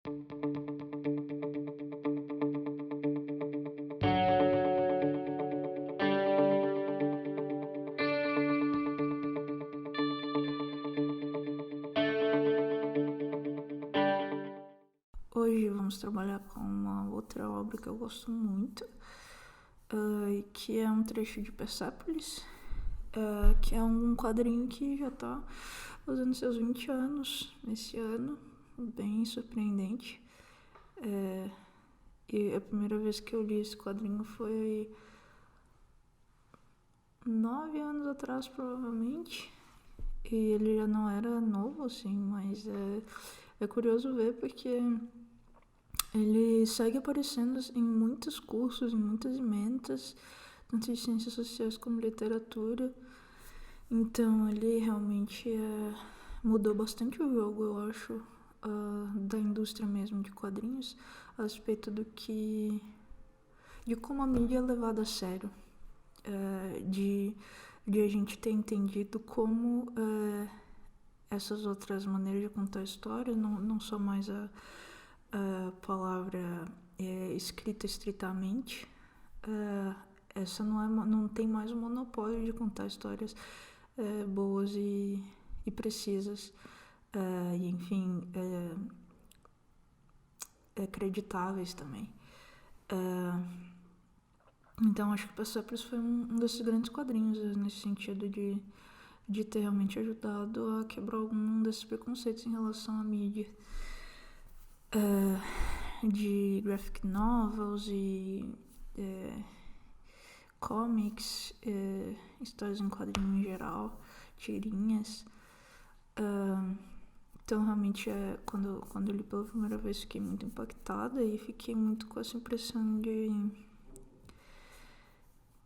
Hoje vamos trabalhar com uma outra obra que eu gosto muito, que é um trecho de Persépolis, que é um quadrinho que já está fazendo seus 20 anos esse ano, bem surpreendente. E a primeira vez que eu li esse quadrinho foi 9 anos atrás, provavelmente. E ele já não era novo, assim, mas é curioso ver porque ele segue aparecendo em muitos cursos, em muitas ementas, tanto de ciências sociais como literatura. Então ele realmente mudou bastante o jogo, eu acho, da indústria mesmo de quadrinhos, a respeito de como a mídia é levada a sério, de a gente ter entendido como essas outras maneiras de contar histórias, não só mais a palavra escrita estritamente, essa não tem mais o monopólio de contar histórias boas e precisas, e enfim, acreditáveis também. Então acho que Persepolis foi um desses grandes quadrinhos nesse sentido de ter realmente ajudado a quebrar algum desses preconceitos em relação à mídia, de graphic novels e comics, histórias em quadrinho em geral, tirinhas. Então realmente quando eu li pela primeira vez fiquei muito impactada e fiquei muito com essa impressão de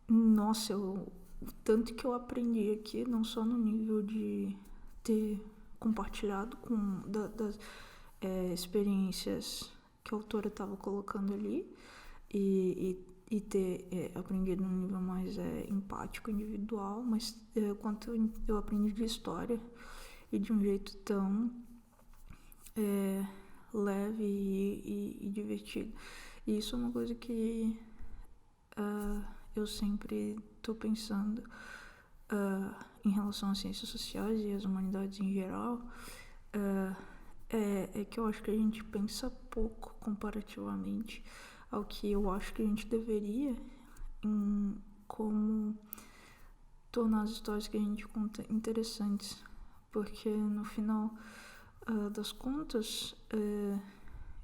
nossa, tanto que eu aprendi aqui, não só no nível de ter compartilhado das experiências que a autora estava colocando ali e ter aprendido num nível mais empático, individual, mas quanto eu aprendi de história e de um jeito tão leve e divertido. E isso é uma coisa que eu sempre estou pensando em relação às ciências sociais e às humanidades em geral, é que eu acho que a gente pensa pouco comparativamente ao que eu acho que a gente deveria em como tornar as histórias que a gente conta interessantes, porque no final das contas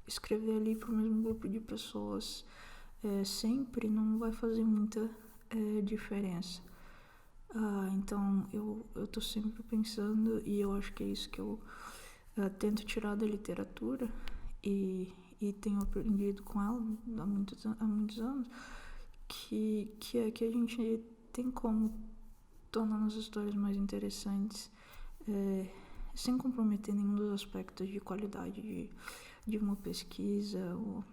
escrever ali para o mesmo grupo de pessoas sempre não vai fazer muita diferença. Então eu tô sempre pensando, e eu acho que é isso que eu tento tirar da literatura e tenho aprendido com ela há muitos anos, que é que a gente tem como tornar as histórias mais interessantes, sem comprometer nenhum dos aspectos de qualidade de uma pesquisa ou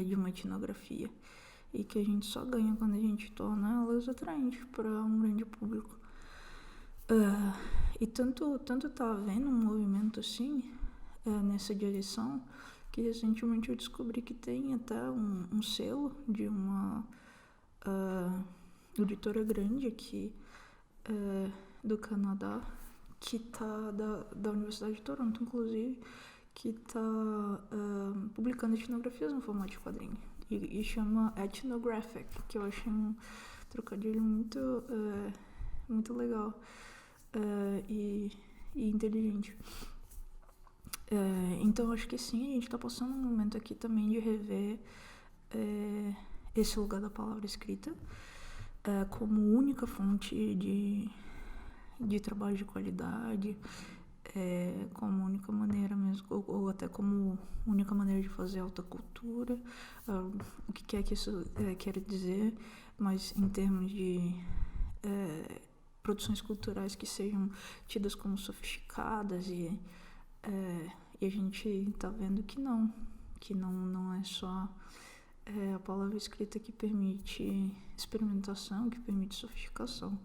de uma etnografia, e que a gente só ganha quando a gente torna elas atraentes para um grande público. E tanto tá havendo um movimento assim nessa direção, que recentemente eu descobri que tem até um selo de uma editora grande aqui do Canadá, que tá da Universidade de Toronto, inclusive, que tá publicando etnografias no formato de quadrinho. E chama Ethnographic, que eu achei um trocadilho muito legal e inteligente. Então acho que sim, a gente tá passando um momento aqui também de rever esse lugar da palavra escrita como única fonte de trabalho de qualidade, como única maneira mesmo, ou até como única maneira de fazer alta cultura, o que quer que isso quer dizer, mas em termos de produções culturais que sejam tidas como sofisticadas e a gente tá vendo que não é só a palavra escrita que permite experimentação, que permite sofisticação.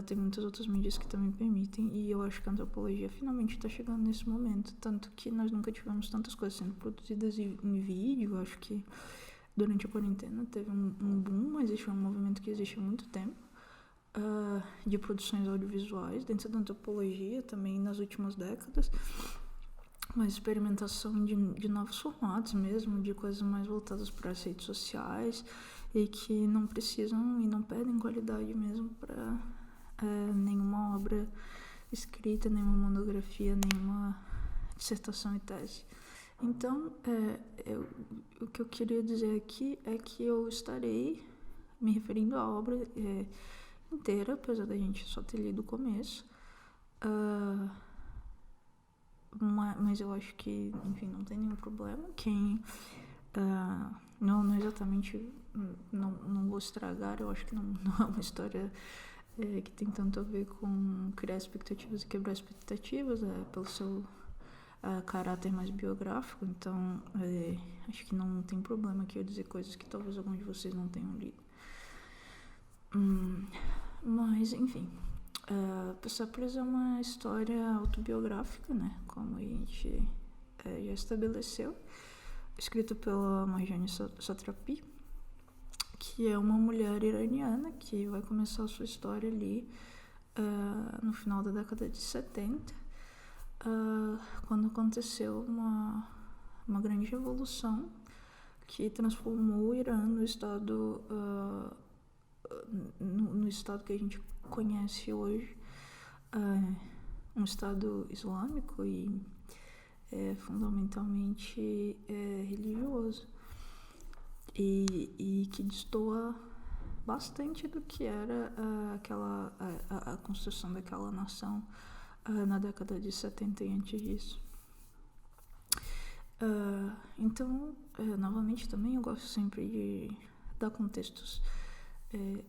Tem muitas outras mídias que também permitem, e eu acho que a antropologia finalmente está chegando nesse momento, tanto que nós nunca tivemos tantas coisas sendo produzidas em vídeo. Eu acho que durante a quarentena teve um boom, mas existe um movimento que existe há muito tempo, de produções audiovisuais dentro da antropologia, também nas últimas décadas, mas experimentação de novos formatos mesmo, de coisas mais voltadas para as redes sociais, e que não precisam e não perdem qualidade mesmo para nenhuma obra escrita, nenhuma monografia, nenhuma dissertação e tese. Então, o que eu queria dizer aqui é que eu estarei me referindo à obra inteira, apesar da gente só ter lido o começo. Mas eu acho que, enfim, não tem nenhum problema. Quem não exatamente, não vou estragar, eu acho que não é uma história que tem tanto a ver com criar expectativas e quebrar expectativas, pelo seu caráter mais biográfico. Então acho que não tem problema aqui eu dizer coisas que talvez alguns de vocês não tenham lido. Mas enfim, Persepolis é uma história autobiográfica, né, como a gente já estabeleceu, escrita pela Marjane Satrapi, que é uma mulher iraniana que vai começar a sua história ali no final da década de 70, quando aconteceu uma grande revolução que transformou o Irã no estado que a gente conhece hoje, um estado islâmico e fundamentalmente religioso, e que destoa bastante do que era a construção daquela nação na década de 70 e antes disso. Então, novamente também eu gosto sempre de dar contextos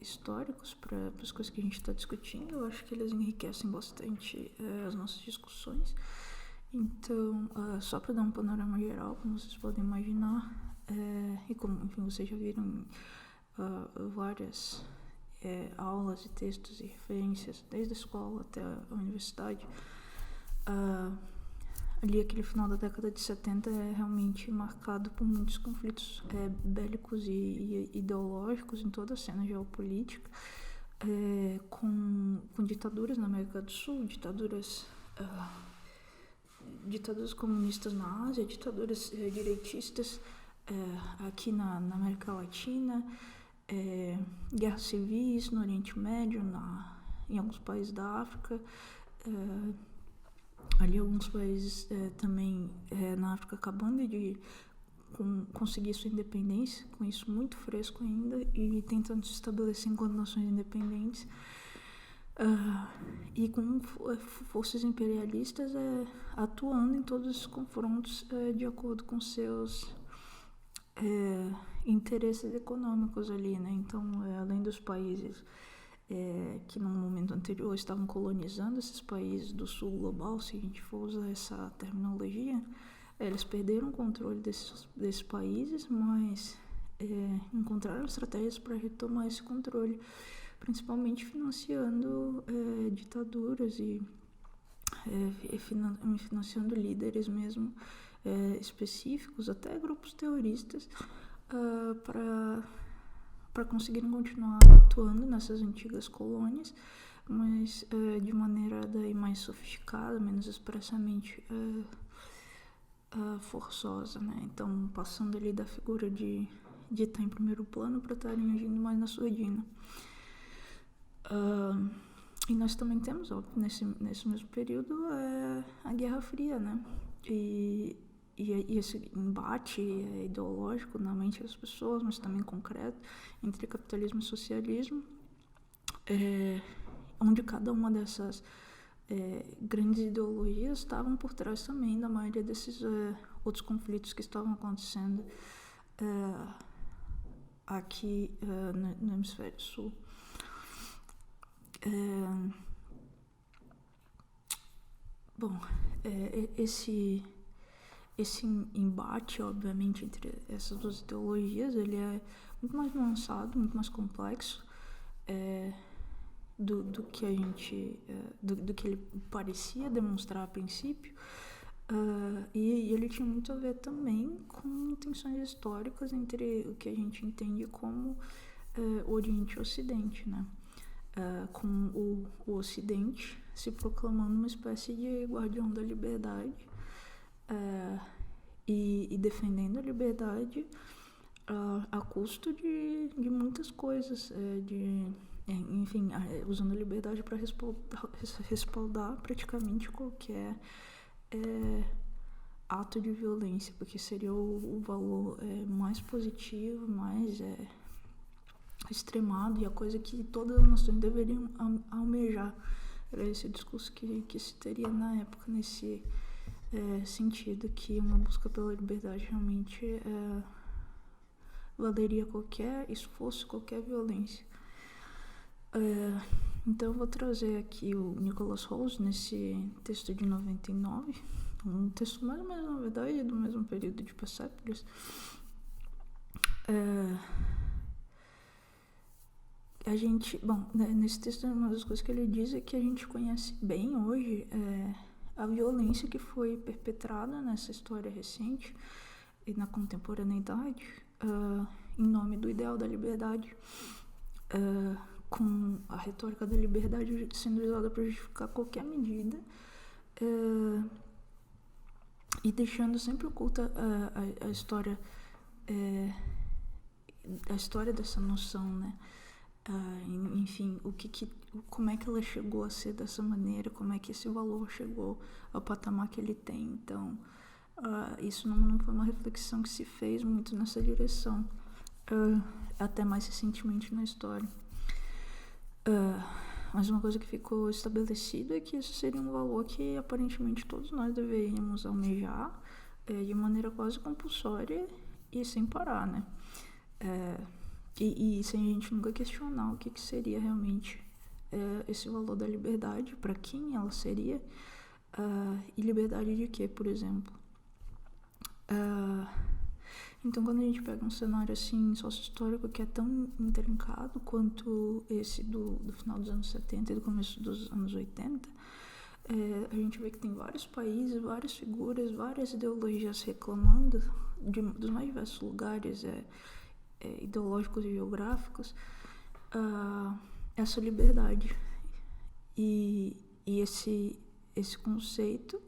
históricos para as coisas que a gente está discutindo. Eu acho que eles enriquecem bastante as nossas discussões. Então, só para dar um panorama geral, como vocês podem imaginar, e como, enfim, vocês já viram várias aulas e textos e referências, desde a escola até a universidade, ali aquele final da década de 70 é realmente marcado por muitos conflitos bélicos e ideológicos em toda a cena geopolítica, com ditaduras na América do Sul, ditaduras comunistas na Ásia, ditaduras direitistas aqui na América Latina, guerras civis no Oriente Médio, em alguns países da África, ali alguns países também na África acabando de conseguir sua independência, com isso muito fresco ainda, e tentando se estabelecer enquanto nações independentes, e com forças imperialistas atuando em todos os confrontos de acordo com seus interesses econômicos ali, né? Então, além dos países que no momento anterior estavam colonizando esses países do sul global, se a gente for usar essa terminologia, eles perderam o controle desses países, mas encontraram estratégias para retomar esse controle, principalmente financiando ditaduras e financiando líderes mesmo específicos, até grupos terroristas, para conseguirem continuar atuando nessas antigas colônias, mas de maneira daí mais sofisticada, menos expressamente forçosa, né? Então, passando ali da figura de estar em primeiro plano para estarem agindo mais na surdina. E nós também temos, óbvio, nesse mesmo período, a Guerra Fria, né? E esse embate ideológico na mente das pessoas, mas também concreto, entre capitalismo e socialismo, onde cada uma dessas grandes ideologias estavam por trás também da maioria desses outros conflitos que estavam acontecendo aqui no Hemisfério Sul. Esse embate, obviamente, entre essas duas ideologias, ele é muito mais nuançado, muito mais complexo, do que a gente, do que ele parecia demonstrar a princípio, e ele tinha muito a ver também com tensões históricas entre o que a gente entende como Oriente e Ocidente, né? Com o Ocidente se proclamando uma espécie de guardião da liberdade, e defendendo a liberdade a custo de muitas coisas, enfim, usando a liberdade para respaldar praticamente qualquer ato de violência, porque seria o valor mais positivo, mais extremado, e a coisa que todas as nações deveriam almejar. Era esse o discurso que se teria na época, nesse sentido, que uma busca pela liberdade realmente valeria qualquer esforço, qualquer violência. Então eu vou trazer aqui o Nicholas Rawls nesse texto de 99, um texto mais ou menos, na verdade, do mesmo período de Persepolis. A gente, nesse texto, uma das coisas que ele diz é que a gente conhece bem hoje a violência que foi perpetrada nessa história recente e na contemporaneidade, em nome do ideal da liberdade, com a retórica da liberdade sendo usada para justificar qualquer medida, e deixando sempre oculta a história dessa noção, né? Enfim, como é que ela chegou a ser dessa maneira, como é que esse valor chegou ao patamar que ele tem. Então, isso não foi uma reflexão que se fez muito nessa direção, até mais recentemente na história. Mas uma coisa que ficou estabelecida é que isso seria um valor que aparentemente todos nós deveríamos almejar de maneira quase compulsória e sem parar, né? E sem a gente nunca questionar o que seria realmente esse valor da liberdade, para quem ela seria, e liberdade de quê, por exemplo. Então, quando a gente pega um cenário assim, sócio-histórico, que é tão intrincado quanto esse do final dos anos 70 e do começo dos anos 80, a gente vê que tem vários países, várias figuras, várias ideologias reclamando dos mais diversos lugares ideológicos e geográficos, essa liberdade. E esse conceito,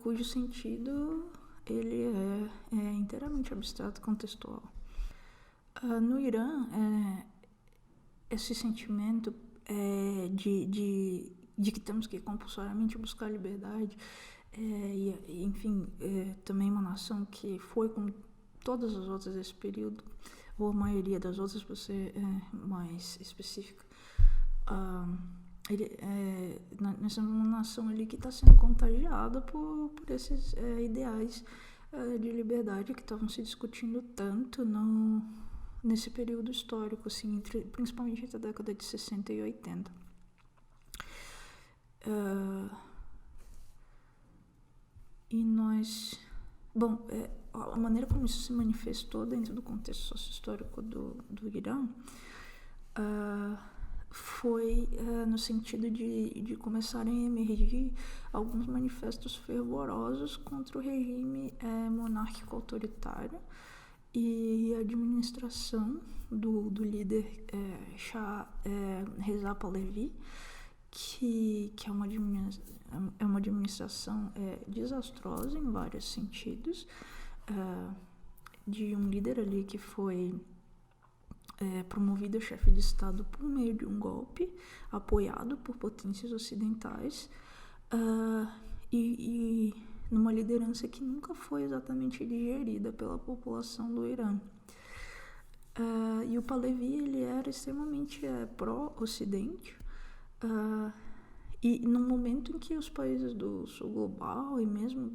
cujo sentido ele é inteiramente abstrato e contextual. No Irã, esse sentimento de que temos que compulsoriamente buscar liberdade, enfim, também uma nação que foi, como todas as outras desse período, ou a maioria das outras, para ser mais específica, nós somos uma nação ali que está sendo contagiada por esses ideais de liberdade que estavam se discutindo tanto nesse período histórico, assim, principalmente entre a década de 60 e 80. E nós... a maneira como isso se manifestou dentro do contexto socio-histórico do Irã foi no sentido de começarem a emergir alguns manifestos fervorosos contra o regime monárquico autoritário e a administração do líder Shah Reza Pahlavi, que é uma administração desastrosa em vários sentidos, de um líder ali que foi promovido a chefe de Estado por meio de um golpe, apoiado por potências ocidentais, e numa liderança que nunca foi exatamente digerida pela população do Irã. E o Pahlavi, ele era extremamente pró-ocidente, e no momento em que os países do sul global e mesmo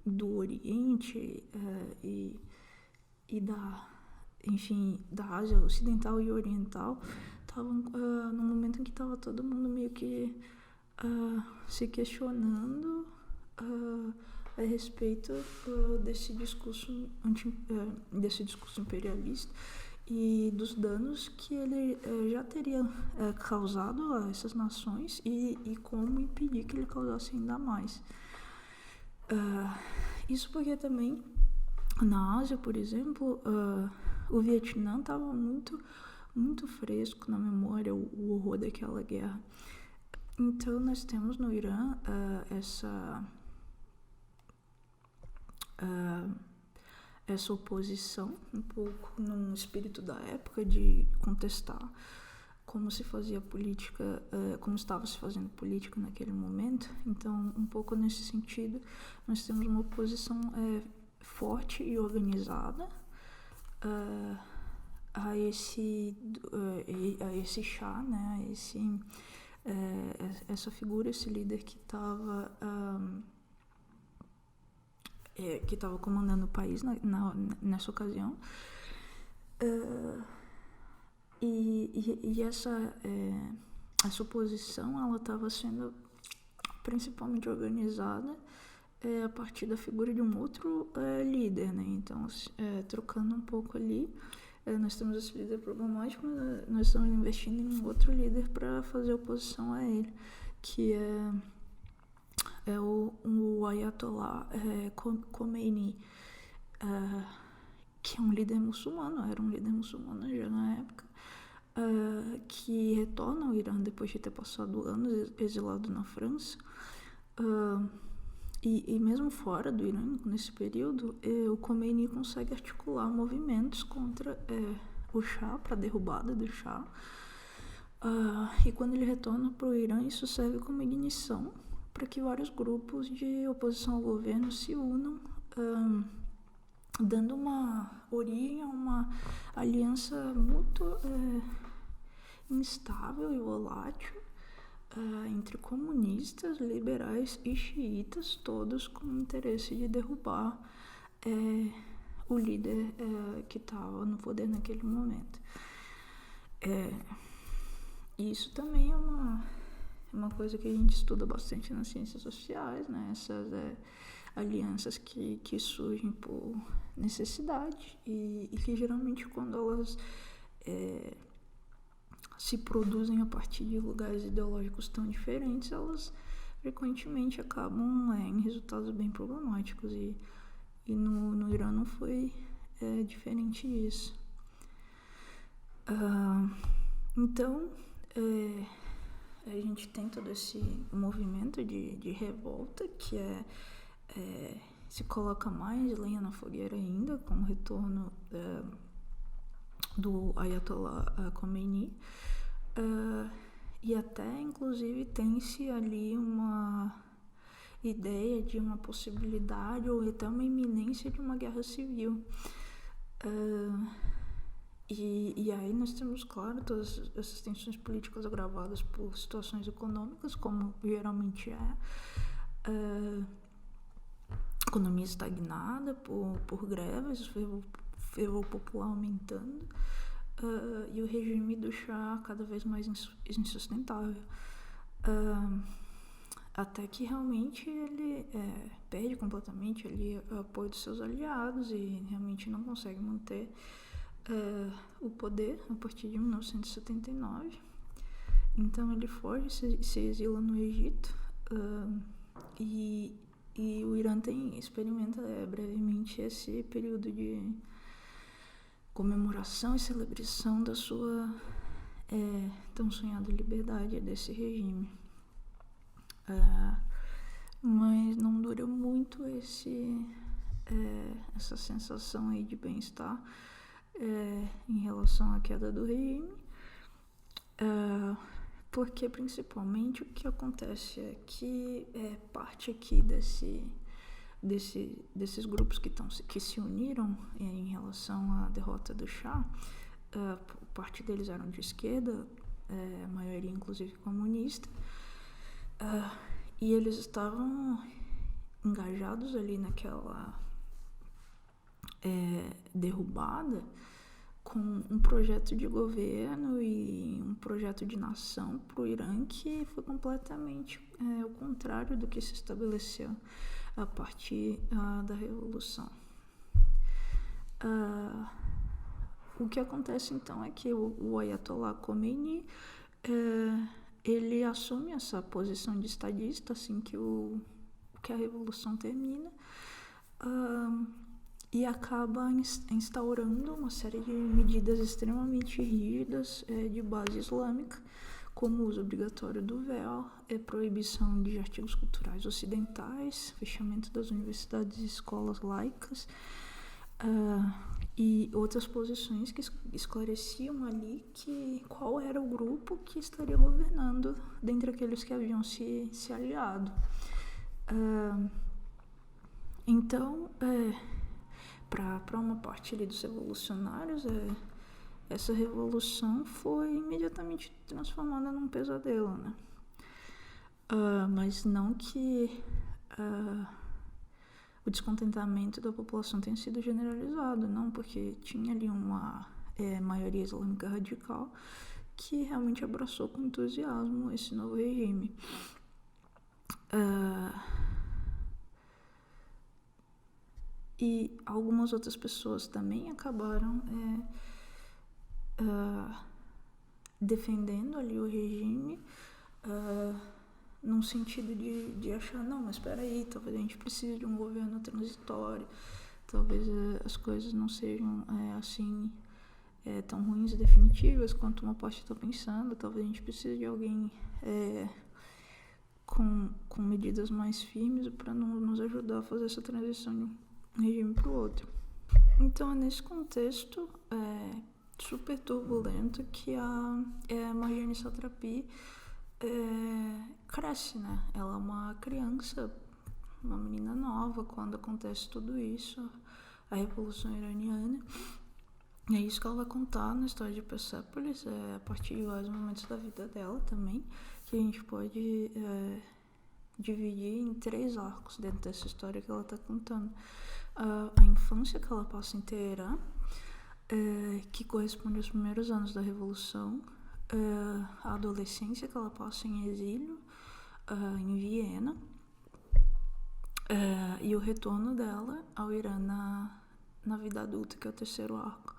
do Oriente e da Ásia Ocidental e Oriental, estavam no momento em que estava todo mundo meio que se questionando a respeito desse discurso imperialista e dos danos que ele já teria causado a essas nações e como impedir que ele causasse ainda mais. Isso porque também na Ásia, por exemplo, o Vietnã estava muito fresco na memória, o horror daquela guerra. Então nós temos no Irã essa oposição, um pouco num espírito da época de contestar como se fazia política, como estava se fazendo política naquele momento. Então, um pouco nesse sentido, nós temos uma oposição forte e organizada a esse Shah, né, essa figura, esse líder que estava comandando o país nessa ocasião. E essa oposição, ela estava sendo principalmente organizada a partir da figura de um outro líder, né? Então, trocando um pouco ali, nós temos esse líder problemático, mas nós estamos investindo em um outro líder para fazer oposição a ele, que é o Ayatollah Khomeini, que é um líder muçulmano, era um líder muçulmano já na época, que retorna ao Irã depois de ter passado anos exilado na França. E mesmo fora do Irã, nesse período, o Khomeini consegue articular movimentos contra o Shah, para a derrubada do Shah. E quando ele retorna para o Irã, isso serve como ignição para que vários grupos de oposição ao governo se unam, dando uma origem a uma aliança muito instável e volátil entre comunistas, liberais e xiitas, todos com o interesse de derrubar o líder que estava no poder naquele momento. Isso também é uma coisa que a gente estuda bastante nas ciências sociais, né? Essas alianças que surgem por necessidade e que geralmente quando elas se produzem a partir de lugares ideológicos tão diferentes, elas frequentemente acabam em resultados bem problemáticos e no Irã não foi diferente disso. Então, a gente tem todo esse movimento de revolta que se coloca mais lenha na fogueira ainda com o retorno do Ayatollah Khomeini, e até inclusive tem-se ali uma ideia de uma possibilidade ou até uma iminência de uma guerra civil. E aí nós temos, claro, todas essas tensões políticas agravadas por situações econômicas, como geralmente economia estagnada por greves, fervor popular aumentando, e o regime do Shah cada vez mais insustentável, até que realmente ele perde completamente ali o apoio dos seus aliados e realmente não consegue manter o poder a partir de 1979. Então ele foge, se exila no Egito, e o Irã experimenta brevemente esse período de comemoração e celebração da sua tão sonhada liberdade desse regime. Mas não dura muito essa sensação aí de bem-estar em relação à queda do regime, porque principalmente o que acontece é que parte aqui desses grupos que se uniram em relação à derrota do Shah, parte deles eram de esquerda, a maioria inclusive comunista, e eles estavam engajados ali naquela derrubada com um projeto de governo e um projeto de nação para o Irã que foi completamente o contrário do que se estabeleceu a partir da Revolução. o que acontece então é que o Ayatollah Khomeini ele assume essa posição de estadista assim que a revolução termina, e acaba instaurando uma série de medidas extremamente rígidas de base islâmica, como o uso obrigatório do véu, proibição de artigos culturais ocidentais, fechamento das universidades e escolas laicas, e outras posições que esclareciam ali qual era o grupo que estaria governando dentre aqueles que haviam se aliado. Então, para uma parte ali dos revolucionários, essa revolução foi imediatamente transformada num pesadelo, né? Mas não que o descontentamento da população tenha sido generalizado, não, porque tinha ali uma maioria islâmica radical que realmente abraçou com entusiasmo esse novo regime. E algumas outras pessoas também acabaram defendendo ali o regime, num sentido de achar, não, mas espera aí, talvez a gente precise de um governo transitório, talvez as coisas não sejam assim tão ruins e definitivas quanto uma parte está pensando, talvez a gente precise de alguém com medidas mais firmes para nos ajudar a fazer essa transição de um regime para o outro. Então é nesse contexto super turbulento que a Marjane Satrapi cresce, né? Ela é uma criança, uma menina nova quando acontece tudo isso, a Revolução Iraniana. E é isso que ela vai contar na história de Persépolis, a partir de vários momentos da vida dela também, que a gente pode dividir em 3 arcos dentro dessa história que ela está contando. A infância que ela passa em Teherã, que corresponde aos primeiros anos da Revolução, a adolescência que ela passa em exílio, em Viena, e o retorno dela ao Irã na vida adulta, que é o 3º arco.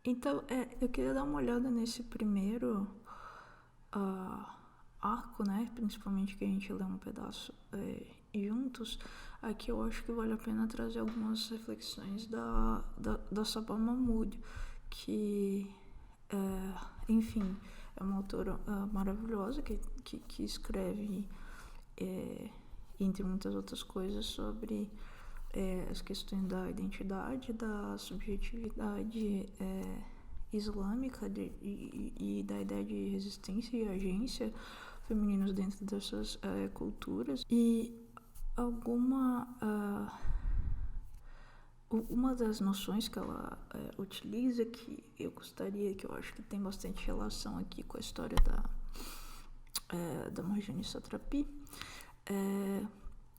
Então, eu queria dar uma olhada nesse primeiro arco, né? Principalmente que a gente lê um pedaço juntos. Aqui eu acho que vale a pena trazer algumas reflexões da Sabah Mahmood, que, enfim, é uma autora maravilhosa que escreve, entre muitas outras coisas, sobre as questões da identidade, da subjetividade islâmica e da ideia de resistência e agência femininos dentro dessas culturas. E uma das noções que ela utiliza, que eu acho que tem bastante relação aqui com a história da Marjane Satrapi, é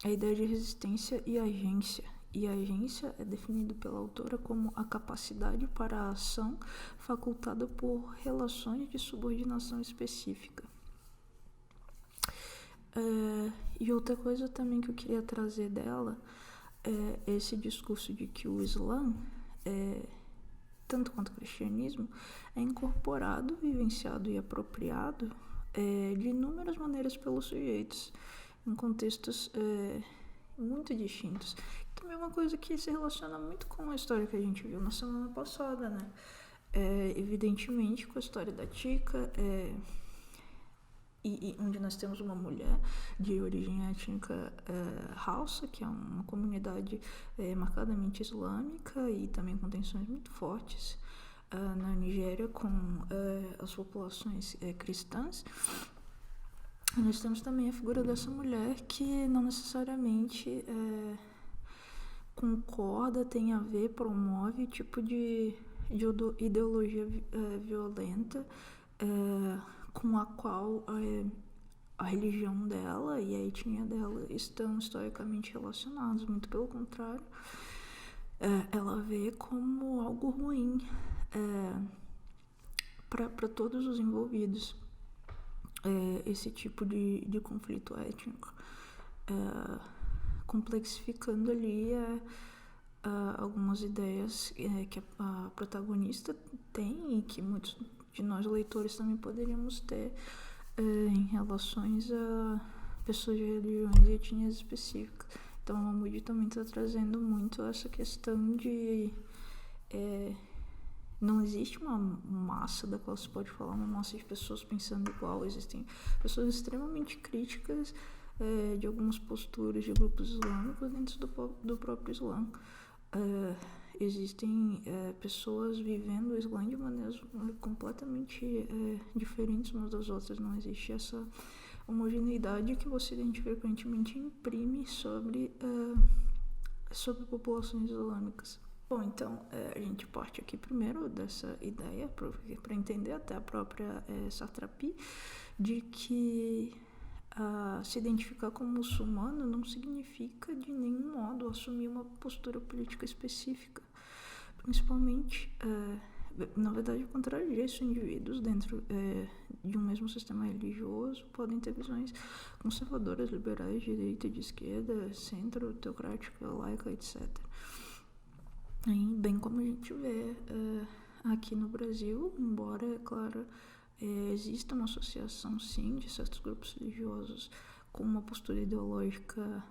a ideia de resistência e agência. E a agência é definida pela autora como a capacidade para a ação facultada por relações de subordinação específica. E outra coisa também que eu queria trazer dela é esse discurso de que o Islã, tanto quanto o cristianismo, é incorporado, vivenciado e apropriado de inúmeras maneiras pelos sujeitos, em contextos muito distintos. Também é uma coisa que se relaciona muito com a história que a gente viu na semana passada, né? Evidentemente com a história da Tika, e onde nós temos uma mulher de origem étnica Hausa, que é uma comunidade marcadamente islâmica e também com tensões muito fortes na Nigéria com as populações cristãs. Nós temos também a figura dessa mulher que não necessariamente concorda, tem a ver, promove tipo de ideologia violenta com a qual a religião dela e a etnia dela estão historicamente relacionados. Muito pelo contrário, ela vê como algo ruim para todos os envolvidos. Esse tipo de conflito étnico, complexificando ali algumas ideias que a protagonista tem e que muitos de nós leitores também poderíamos ter em relações a pessoas de religiões e etnias específicas. Então, o Mahmoud também está trazendo muito essa questão de não existe uma massa da qual se pode falar, uma massa de pessoas pensando igual. Existem pessoas extremamente críticas de algumas posturas de grupos islâmicos dentro do próprio Islã. Existem pessoas vivendo o Islã de maneiras completamente diferentes umas das outras. Não existe essa homogeneidade que o Ocidente frequentemente imprime sobre populações islâmicas. Bom, então a gente parte aqui primeiro dessa ideia para entender até a própria Satrapi, de que se identificar como muçulmano não significa de nenhum modo assumir uma postura política específica. Principalmente, na verdade, ao contrário disso, indivíduos dentro de um mesmo sistema religioso podem ter visões conservadoras, liberais, de direita, de esquerda, centro, teocrática, laica, etc. Bem como a gente vê aqui no Brasil, embora, é claro, exista uma associação, sim, de certos grupos religiosos com uma postura ideológica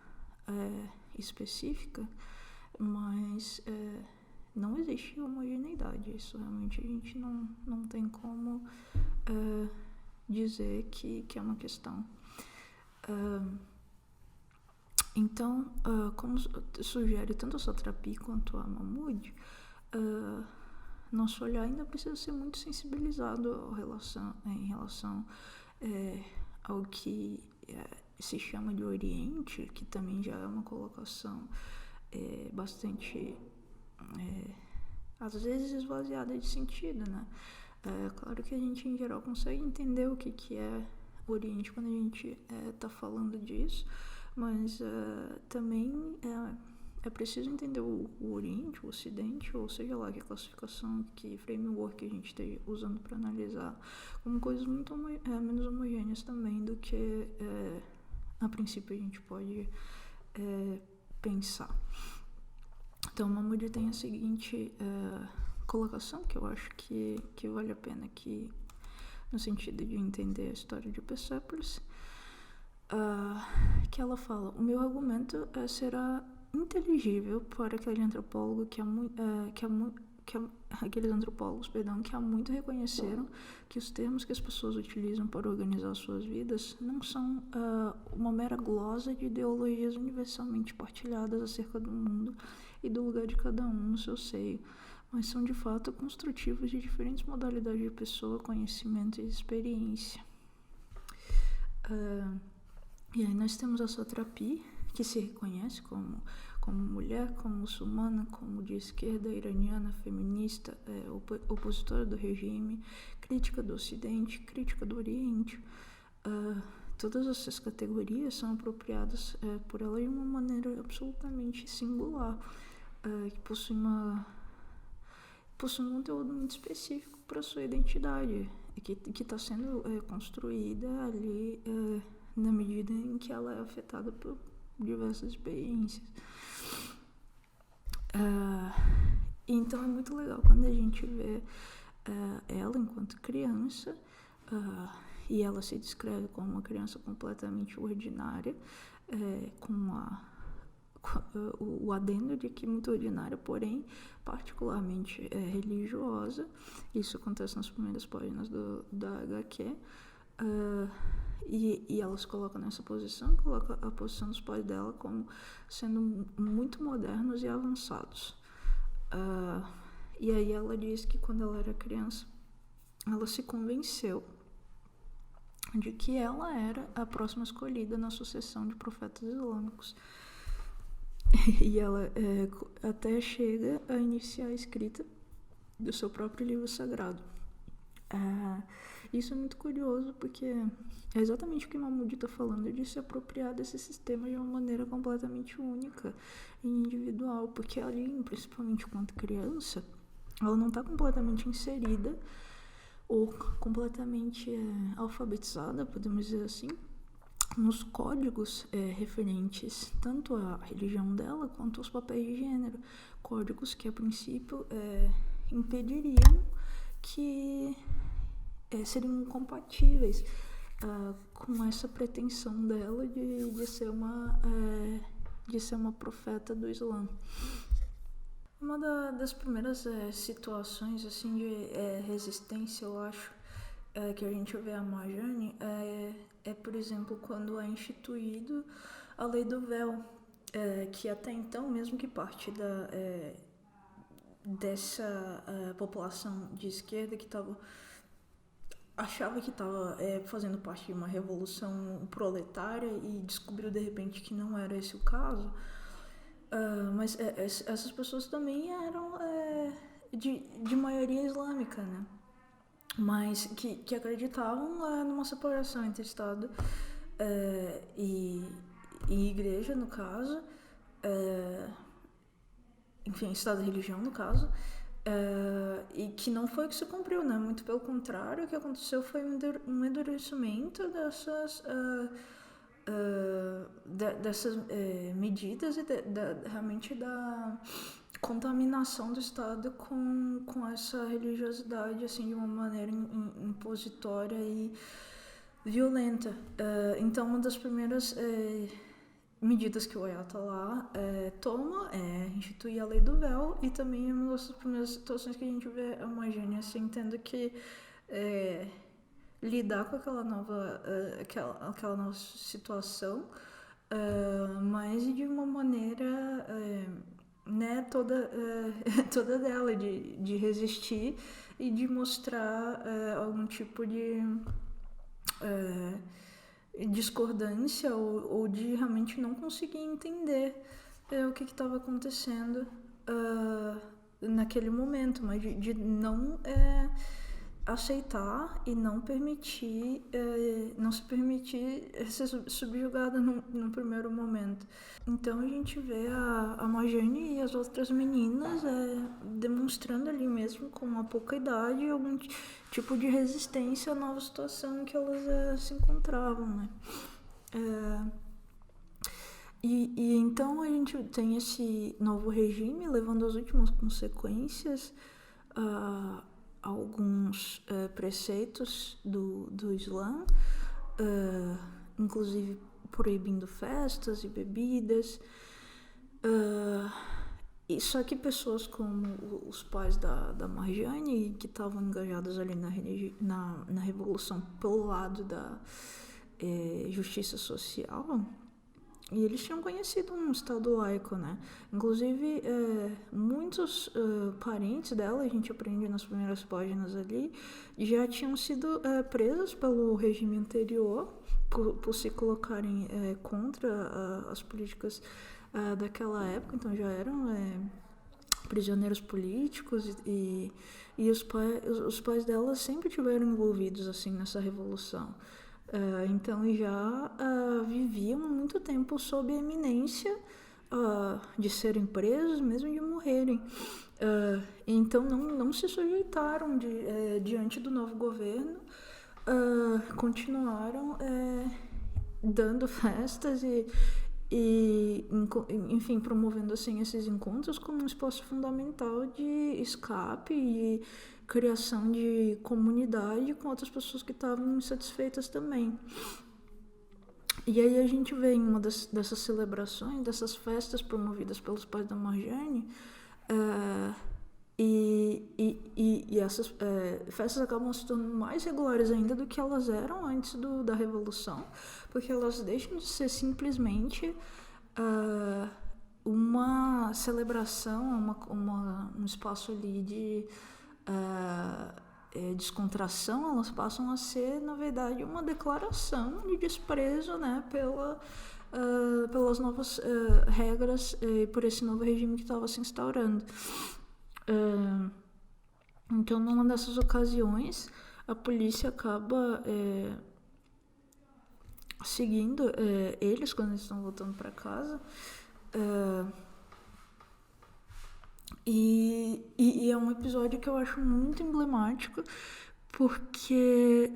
específica, mas não existe homogeneidade. Isso realmente a gente não tem como dizer que é uma questão. Então, como sugere tanto a Satrapi quanto a Mahmoud, nosso olhar ainda precisa ser muito sensibilizado em relação ao que se chama de Oriente, que também já é uma colocação bastante, às vezes, esvaziada de sentido, né? Claro que a gente, em geral, consegue entender o que é Oriente quando a gente está falando disso, mas também é preciso entender o Oriente, o Ocidente, ou seja lá que classificação, que framework a gente esteja usando para analisar, como coisas muito menos homogêneas também do que a princípio a gente pode pensar. Então, Mahmoud tem a seguinte colocação, que eu acho que vale a pena aqui, no sentido de entender a história de Persépolis, que ela fala: o meu argumento será inteligível para aquele antropólogo aqueles antropólogos, que há muito reconheceram que os termos que as pessoas utilizam para organizar suas vidas não são uma mera glosa de ideologias universalmente partilhadas acerca do mundo e do lugar de cada um no seu seio, mas são de fato construtivos de diferentes modalidades de pessoa, conhecimento e experiência. E aí nós temos a Satrapi, que se reconhece como mulher, como muçulmana, como de esquerda, iraniana, feminista, opositora do regime, crítica do Ocidente, crítica do Oriente. Todas essas categorias são apropriadas por ela de uma maneira absolutamente singular, que possui um conteúdo muito específico para sua identidade, e que está sendo construída ali na medida em que ela é afetada por diversas experiências. Então é muito legal quando a gente vê ela enquanto criança, e ela se descreve como uma criança completamente ordinária, com o adendo de que muito ordinária, porém particularmente religiosa. Isso acontece nas primeiras páginas da HQ. E ela se coloca nessa posição, coloca a posição dos pais dela como sendo muito modernos e avançados. E aí ela diz que quando ela era criança, ela se convenceu de que ela era a próxima escolhida na sucessão de profetas islâmicos. E ela até chega a iniciar a escrita do seu próprio livro sagrado. Isso é muito curioso, porque é exatamente o que Mahmoud está falando, de se apropriar desse sistema de uma maneira completamente única e individual, porque ali, principalmente quando criança, ela não está completamente inserida ou completamente alfabetizada, podemos dizer assim, nos códigos referentes tanto à religião dela quanto aos papéis de gênero. Códigos que, a princípio, impediriam que seriam incompatíveis com essa pretensão dela de ser uma profeta do Islã. Uma das primeiras situações assim de resistência, eu acho, que a gente vê a Marjane por exemplo, quando é instituído a lei do véu, que até então, mesmo que parte dessa população de esquerda que achava que estava fazendo parte de uma revolução proletária e descobriu de repente que não era esse o caso, mas essas pessoas também eram de maioria islâmica, né? Mas que acreditavam numa separação entre Estado e Igreja, no caso, enfim, Estado e religião, no caso, e que não foi o que se cumpriu, né? Muito pelo contrário, o que aconteceu foi um endurecimento dessas medidas e realmente da contaminação do Estado com essa religiosidade, assim, de uma maneira impositória e violenta. Então, uma das primeiras medidas que o Ayatollah toma é instituir a lei do véu, e também uma das primeiras situações que a gente vê a Marjane assim, tendo que lidar com aquela nova situação, mas de uma maneira né, toda dela de resistir e de mostrar algum tipo de discordância ou de realmente não conseguir entender o que estava acontecendo naquele momento, mas de não aceitar e não se permitir ser subjugada num primeiro momento. Então a gente vê a Marjane e as outras meninas demonstrando ali mesmo com uma pouca idade algum tipo de resistência à nova situação em que elas se encontravam, né? E então a gente tem esse novo regime levando às últimas consequências alguns preceitos do Islã, inclusive proibindo festas e bebidas. Só que pessoas como os pais da Marjane, que estavam engajados ali na revolução pelo lado da justiça social, e eles tinham conhecido um Estado laico, né? Inclusive, muitos parentes dela, a gente aprende nas primeiras páginas ali, já tinham sido presos pelo regime anterior por se colocarem contra as políticas daquela época, então já eram prisioneiros políticos e os pais dela sempre tiveram envolvidos assim nessa revolução. Então já viviam muito tempo sob a iminência de serem presos, mesmo de morrerem. Então não se sujeitaram diante do novo governo, continuaram dando festas e enfim, promovendo assim esses encontros como um espaço fundamental de escape e criação de comunidade com outras pessoas que estavam insatisfeitas também. E aí a gente vê em uma dessas celebrações, dessas festas promovidas pelos pais da Marjane, e essas festas acabam se tornando mais regulares ainda do que elas eram antes da Revolução, porque elas deixam de ser simplesmente uma celebração, um espaço ali de descontração. Elas passam a ser, na verdade, uma declaração de desprezo, né, pelas novas regras e por esse novo regime que estava se instaurando. Então, numa dessas ocasiões, a polícia acaba seguindo eles quando eles estão voltando para casa. E é um episódio que eu acho muito emblemático, porque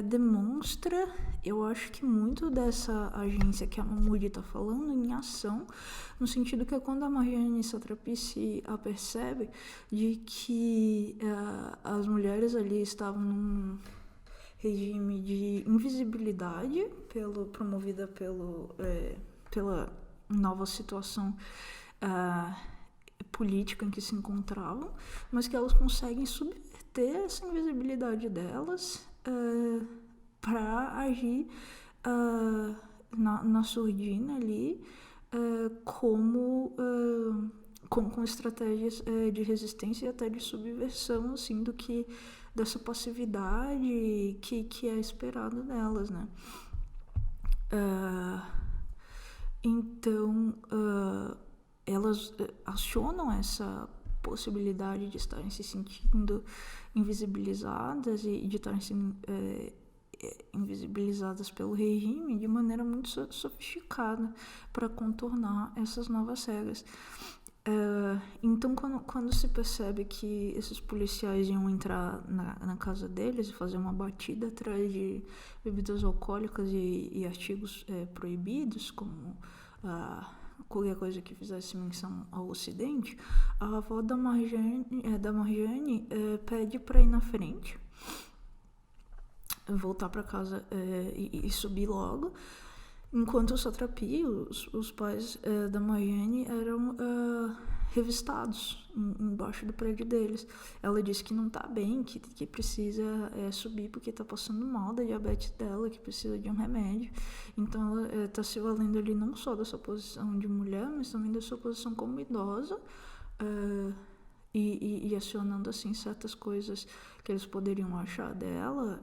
demonstra, eu acho que muito dessa agência que a Mahmoud está falando em ação, no sentido que é quando a Marjane Satrapi se apercebe de que as mulheres ali estavam num regime de invisibilidade promovida pela nova situação política em que se encontravam, mas que elas conseguem subverter essa invisibilidade delas para agir na surdina ali com estratégias de resistência e até de subversão, assim, dessa passividade que é esperado delas, né? Então, elas acionam essa possibilidade de estarem se sentindo invisibilizadas e de estarem sendo invisibilizadas pelo regime de maneira muito sofisticada para contornar essas novas regras. Então, quando se percebe que esses policiais iam entrar na casa deles e fazer uma batida atrás de bebidas alcoólicas e artigos proibidos, como qualquer coisa que fizesse menção ao Ocidente, a avó da Marjane pede para ir na frente, voltar para casa e subir logo, enquanto o Satrapi, os pais da Marjane, eram revistados embaixo do prédio deles. Ela disse que não tá bem, que precisa subir porque tá passando mal da diabetes dela, que precisa de um remédio. Então ela tá se valendo ali não só da sua posição de mulher, mas também da sua posição como idosa, e acionando assim certas coisas que eles poderiam achar dela,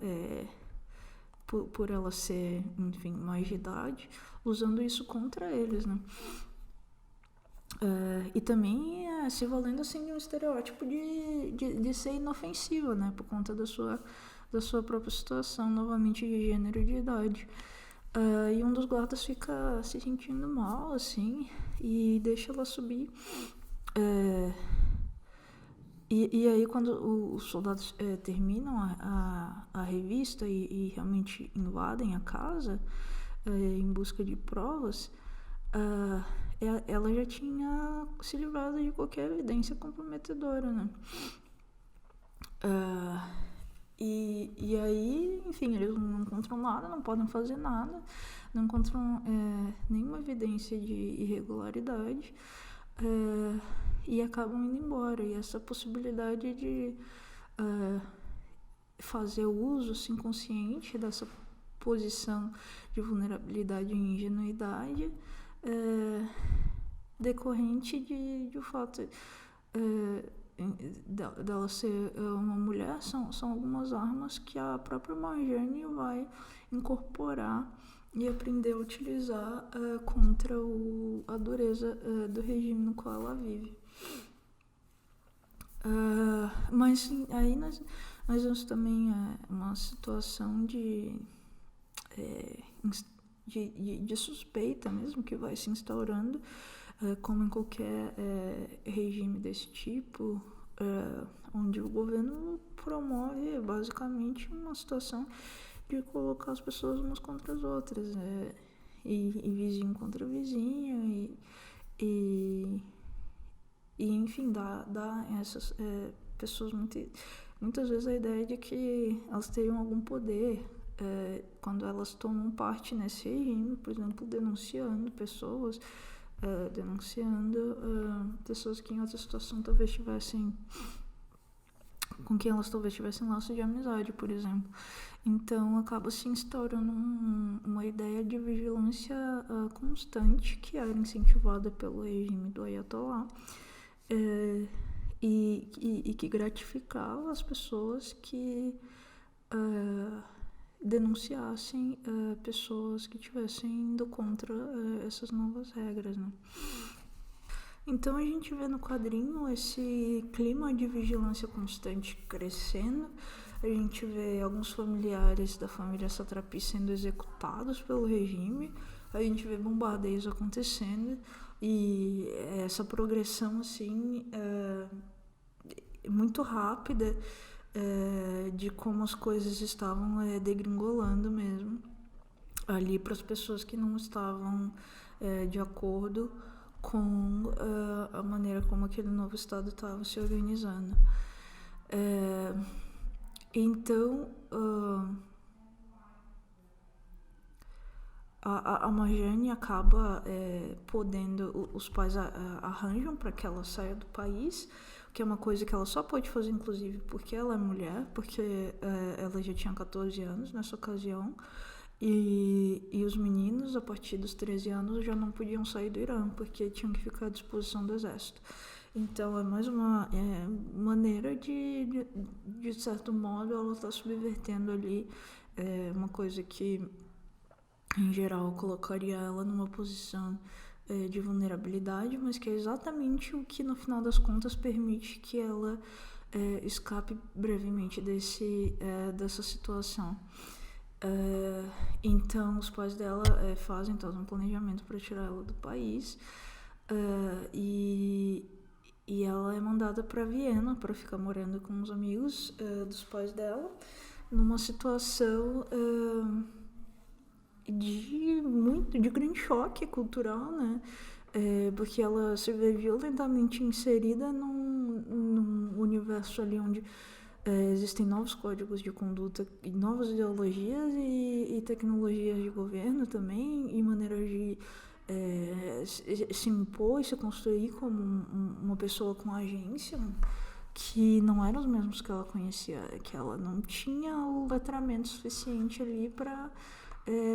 por ela ser, enfim, mais de idade, usando isso contra eles, né? E também se valendo assim de um estereótipo de ser inofensiva, né? Por conta da sua própria situação, novamente, de gênero e de idade. E um dos guardas fica se sentindo mal, assim, e deixa ela subir. E aí, quando os soldados terminam a revista e realmente invadem a casa em busca de provas, ela já tinha se livrado de qualquer evidência comprometedora, né? E aí, enfim, eles não encontram nada, não podem fazer nada, não encontram nenhuma evidência de irregularidade, e acabam indo embora. E essa possibilidade de fazer uso assim, consciente dessa posição de vulnerabilidade e ingenuidade decorrente do fato dela ser uma mulher, são algumas armas que a própria Marjane vai incorporar e aprender a utilizar contra a dureza do regime no qual ela vive. Mas aí nós vemos também uma situação de suspeita mesmo que vai se instaurando, como em qualquer regime desse tipo, onde o governo promove basicamente uma situação de colocar as pessoas umas contra as outras, e vizinho contra vizinho, e enfim, dá a essas pessoas muitas vezes a ideia de que elas teriam algum poder quando elas tomam parte nesse regime, por exemplo, denunciando pessoas, pessoas que em outra situação talvez tivessem, com quem elas talvez tivessem laço de amizade, por exemplo. Então acaba se instaurando uma ideia de vigilância constante que era incentivada pelo regime do Ayatollah, e que gratificava as pessoas que denunciassem pessoas que estivessem indo contra essas novas regras, né? Então a gente vê no quadrinho esse clima de vigilância constante crescendo. A gente vê alguns familiares da família Satrapi sendo executados pelo regime. A gente vê bombardeios acontecendo e essa progressão assim muito rápida de como as coisas estavam degringolando mesmo ali para as pessoas que não estavam de acordo com a maneira como aquele novo estado estava se organizando. Então, a Marjane acaba podendo, os pais arranjam para que ela saia do país, que é uma coisa que ela só pode fazer, inclusive, porque ela é mulher, porque ela já tinha 14 anos nessa ocasião, e os meninos, a partir dos 13 anos, já não podiam sair do Irã, porque tinham que ficar à disposição do exército. Então, é mais uma maneira de certo modo, ela está subvertendo ali uma coisa que, em geral, colocaria ela numa posição de vulnerabilidade, mas que é exatamente o que, no final das contas, permite que ela escape brevemente dessa situação. Então, os pais dela fazem todo um planejamento para tirar ela do país, e ela é mandada para Viena para ficar morando com os amigos dos pais dela, numa situação de grande choque cultural, né? Porque ela se vê violentamente inserida num universo ali onde existem novos códigos de conduta, novas ideologias e tecnologias de governo também, e maneiras de se impor e se construir como uma pessoa com agência, que não eram os mesmos que ela conhecia, que ela não tinha o letramento suficiente ali para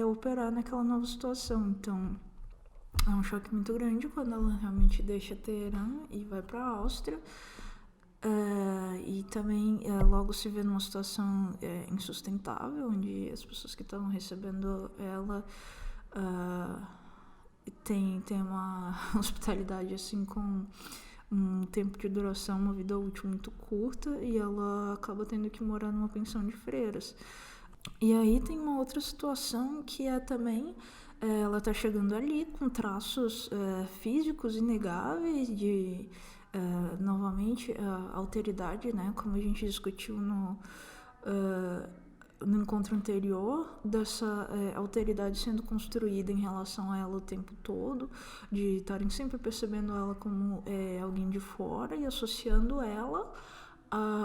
operar naquela nova situação. Então, é um choque muito grande quando ela realmente deixa Teherã e vai para a Áustria. E também logo se vê numa situação insustentável, onde as pessoas que estavam recebendo ela tem uma hospitalidade assim com um tempo de duração, uma vida útil muito curta, e ela acaba tendo que morar numa pensão de freiras. E aí tem uma outra situação que é também ela tá chegando ali com traços físicos inegáveis de novamente alteridade, né, como a gente discutiu no encontro anterior, dessa alteridade sendo construída em relação a ela o tempo todo, de estarem sempre percebendo ela como alguém de fora e associando ela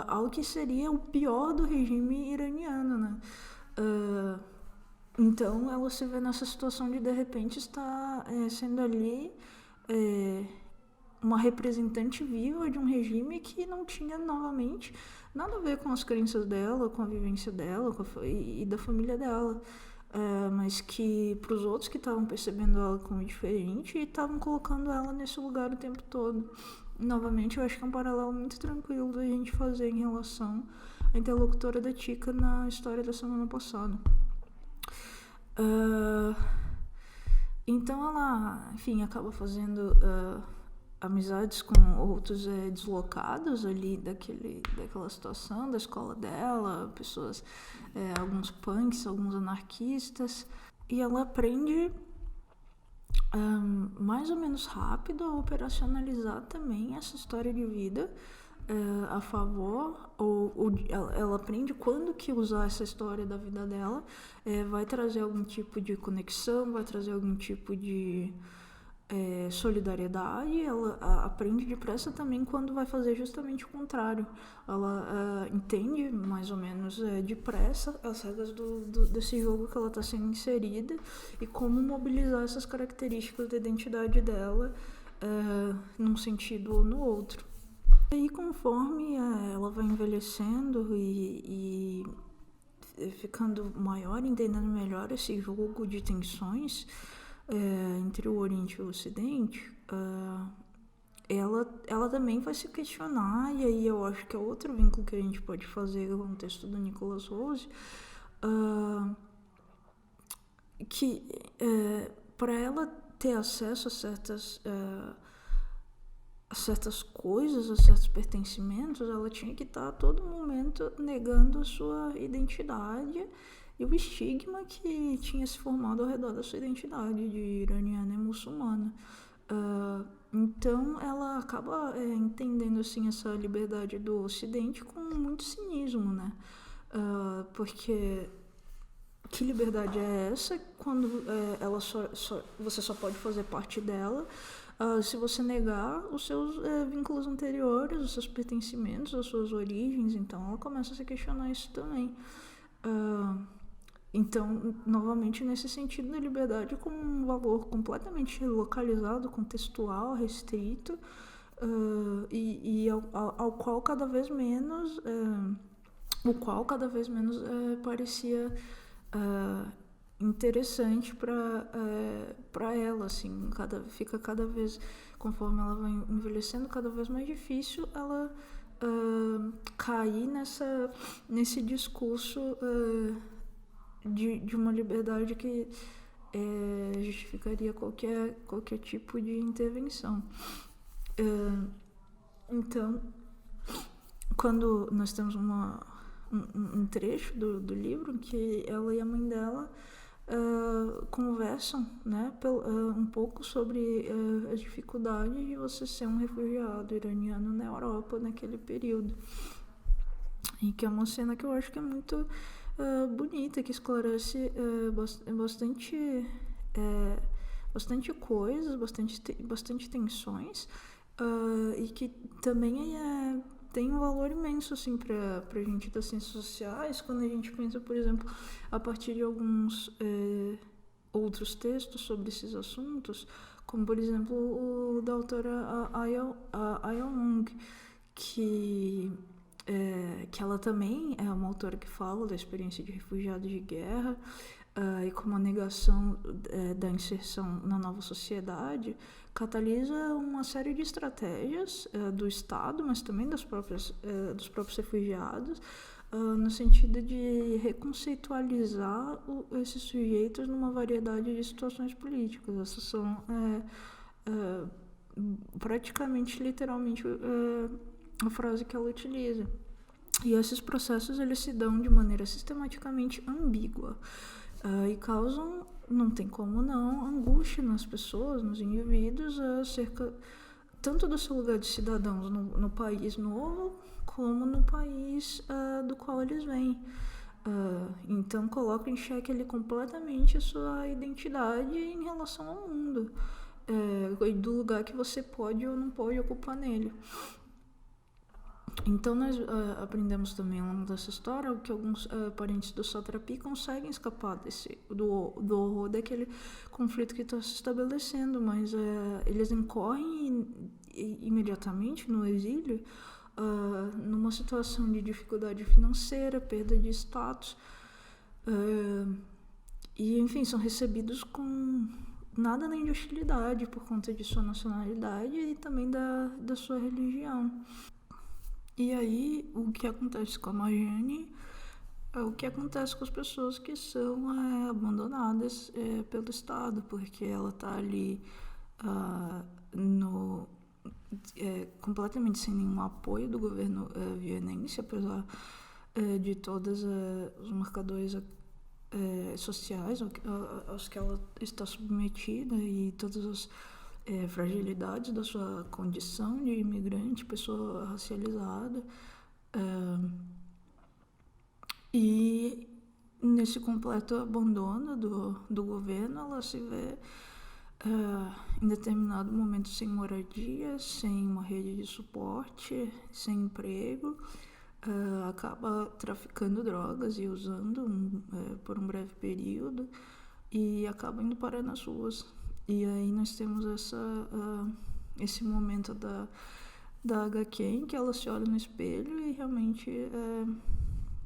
ao que seria o pior do regime iraniano, né? Então ela se vê nessa situação de repente estar sendo ali uma representante viva de um regime que não tinha novamente nada a ver com as crenças dela, com a vivência dela e da família dela, mas que para os outros que estavam percebendo ela como diferente e estavam colocando ela nesse lugar o tempo todo. Novamente, eu acho que é um paralelo muito tranquilo da gente fazer em relação à interlocutora da Tika na história da semana passada. Então ela, enfim, acaba fazendo amizades com outros deslocados ali daquela situação, da escola dela, pessoas, alguns punks, alguns anarquistas, e ela aprende mais ou menos rápido a operacionalizar também essa história de vida a favor, ou ela aprende quando que usar essa história da vida dela vai trazer algum tipo de conexão, vai trazer algum tipo de solidariedade. Ela aprende depressa também quando vai fazer justamente o contrário. Ela entende mais ou menos depressa as regras desse jogo que ela está sendo inserida e como mobilizar essas características da identidade dela num sentido ou no outro. E aí, conforme ela vai envelhecendo e ficando maior, entendendo melhor esse jogo de tensões entre o Oriente e o Ocidente, ela também vai se questionar, e aí eu acho que é outro vínculo que a gente pode fazer com o texto do Nicholas Rose, que para ela ter acesso a certas coisas, a certos pertencimentos, ela tinha que estar a todo momento negando a sua identidade e o estigma que tinha se formado ao redor da sua identidade de iraniana e muçulmana. Então ela acaba entendendo assim essa liberdade do Ocidente com muito cinismo, né? Porque que liberdade é essa quando ela você só pode fazer parte dela se você negar os seus vínculos anteriores, os seus pertencimentos, as suas origens? Então ela começa a se questionar isso também. Então, novamente, nesse sentido da liberdade como um valor completamente localizado, contextual, restrito, e ao qual cada vez menos, parecia interessante para ela, assim, fica cada vez, conforme ela vai envelhecendo, cada vez mais difícil ela cair nesse discurso de uma liberdade que justificaria qualquer tipo de intervenção. Então, quando nós temos um trecho do livro que ela e a mãe dela conversam, né, um pouco sobre as dificuldades de você ser um refugiado iraniano na Europa naquele período. E que é uma cena que eu acho que é muito bonita, que esclarece bastante coisas, bastante tensões, e que também tem um valor imenso assim, para a gente das ciências sociais, quando a gente pensa, por exemplo, a partir de alguns outros textos sobre esses assuntos, como, por exemplo, o da autora Aya Long, que ela também é uma autora que fala da experiência de refugiados de guerra e como a negação da inserção na nova sociedade catalisa uma série de estratégias do Estado, mas também dos próprios refugiados, no sentido de reconceitualizar esses sujeitos numa variedade de situações políticas. Essas são praticamente, literalmente, a frase que ela utiliza. E esses processos eles se dão de maneira sistematicamente ambígua e causam, não tem como não, angústia nas pessoas, nos indivíduos, acerca tanto do seu lugar de cidadãos no país novo, como no país do qual eles vêm. Então coloca em xeque ele completamente a sua identidade em relação ao mundo, e do lugar que você pode ou não pode ocupar nele. Então nós aprendemos também ao longo dessa história que alguns parentes do Satrapi conseguem escapar do horror daquele conflito que está se estabelecendo, mas eles incorrem imediatamente no exílio numa situação de dificuldade financeira, perda de status, e enfim, são recebidos com nada nem de hostilidade por conta de sua nacionalidade e também da sua religião. E aí, o que acontece com a Marjane é o que acontece com as pessoas que são abandonadas pelo Estado, porque ela está ali completamente sem nenhum apoio do governo vienense, apesar de todos os marcadores sociais aos que ela está submetida e todas as fragilidades da sua condição de imigrante, pessoa racializada, e nesse completo abandono do governo ela se vê em determinado momento sem moradia, sem uma rede de suporte, sem emprego, acaba traficando drogas e usando por um breve período e acaba indo parar nas ruas. E aí nós temos esse momento da HQ em que ela se olha no espelho e realmente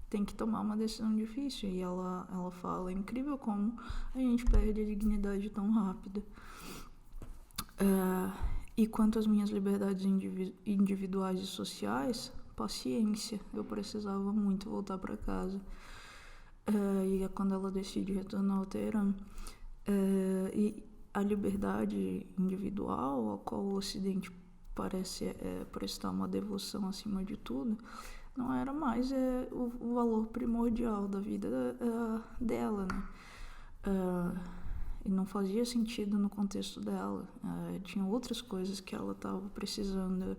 tem que tomar uma decisão difícil. E ela fala, é incrível como a gente perde a dignidade tão rápido. E quanto às minhas liberdades individuais e sociais, paciência, eu precisava muito voltar para casa. E é quando ela decide retornar ao Teherã. E a liberdade individual, a qual o Ocidente parece prestar uma devoção acima de tudo, não era mais o valor primordial da vida dela, né? e não fazia sentido no contexto dela. Tinha outras coisas que ela estava precisando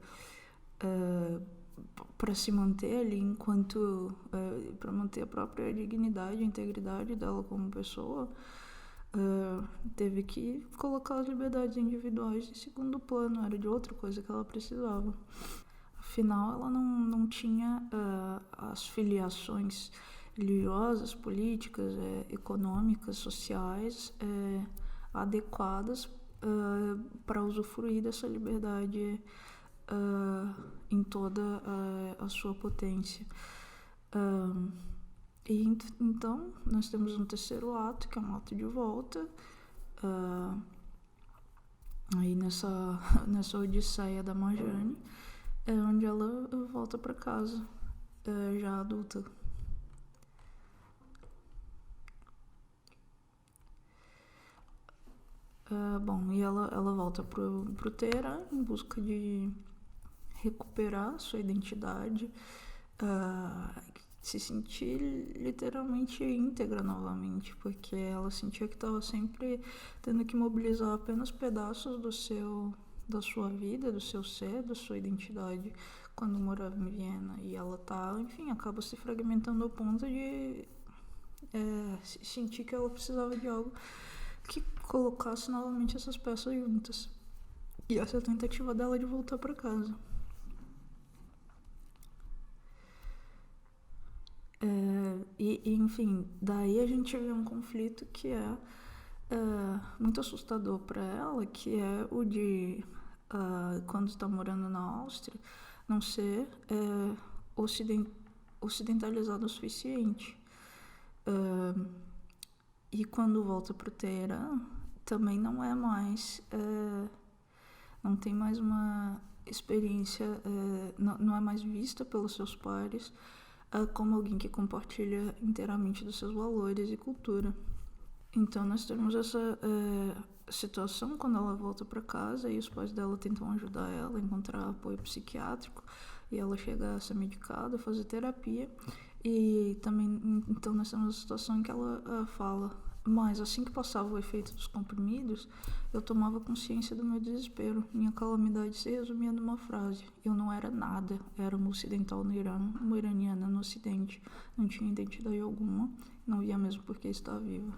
para se manter ali enquanto para manter a própria dignidade, a integridade dela como pessoa. Teve que colocar as liberdades individuais em segundo plano, era de outra coisa que ela precisava. Afinal, ela não tinha as filiações religiosas, políticas, econômicas, sociais adequadas para usufruir dessa liberdade em toda a sua potência. Então, nós temos um terceiro ato, que é um ato de volta. Aí nessa odisseia da Marjane, é onde ela volta para casa, já adulta. E ela volta pro Teherã em busca de recuperar sua identidade, se sentir literalmente íntegra novamente, porque ela sentia que estava sempre tendo que mobilizar apenas pedaços da sua vida, do seu ser, da sua identidade quando morava em Viena. E ela acaba se fragmentando ao ponto de sentir que ela precisava de algo que colocasse novamente essas peças juntas. E essa é a tentativa dela de voltar para casa. Enfim, daí a gente vê um conflito que é muito assustador para ela, que é o de, quando está morando na Áustria, não ser ocidentalizada o suficiente. E quando volta para o Teherã, também não é mais, não tem mais uma experiência, não é mais vista pelos seus pares como alguém que compartilha inteiramente dos seus valores e cultura. Então nós temos essa situação quando ela volta para casa e os pais dela tentam ajudar ela a encontrar apoio psiquiátrico e ela chega a ser medicada, fazer terapia. E também, então nós temos a situação em que ela fala: mas assim que passava o efeito dos comprimidos, eu tomava consciência do meu desespero. Minha calamidade se resumia numa frase: eu não era nada, era uma ocidental no Irã, uma iraniana no Ocidente. Não tinha identidade alguma, não via mesmo porque estava viva.